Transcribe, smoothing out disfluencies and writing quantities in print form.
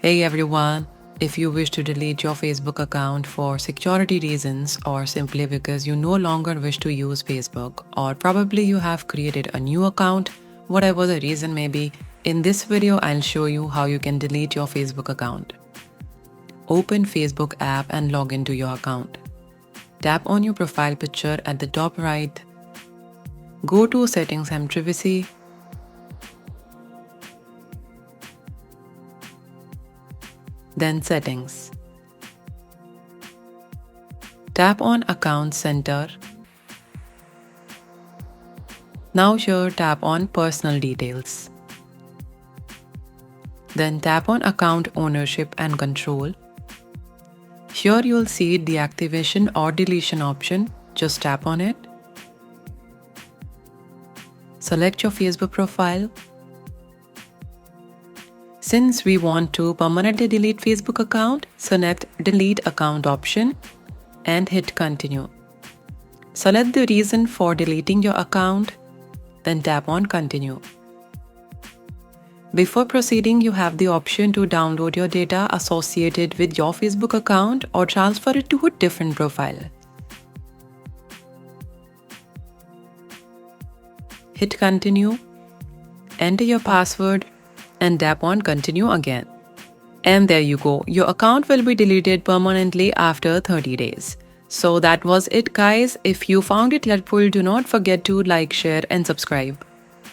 Hey everyone, if you wish to delete your Facebook account for security reasons or simply because you no longer wish to use Facebook, or probably you have created a new account, whatever the reason may be, in this video I'll show you how you can delete your Facebook account. Open Facebook app and log into your account. Tap on your profile picture at the top right. Go to Settings and Privacy. Then Settings. Tap on Account Center. Now here tap on Personal Details. Then tap on Account Ownership and Control. Here you'll see Deactivation or Deletion option. Just tap on it. Select your Facebook profile. Since we want to permanently delete Facebook account, select Delete Account option and hit Continue. Select the reason for deleting your account, then tap on Continue. Before proceeding, you have the option to download your data associated with your Facebook account or transfer it to a different profile. Hit Continue, enter your password, and tap on Continue again. And there you go, your account will be deleted permanently after 30 days. So that was it guys. If you found it helpful, do not forget to like, share and subscribe.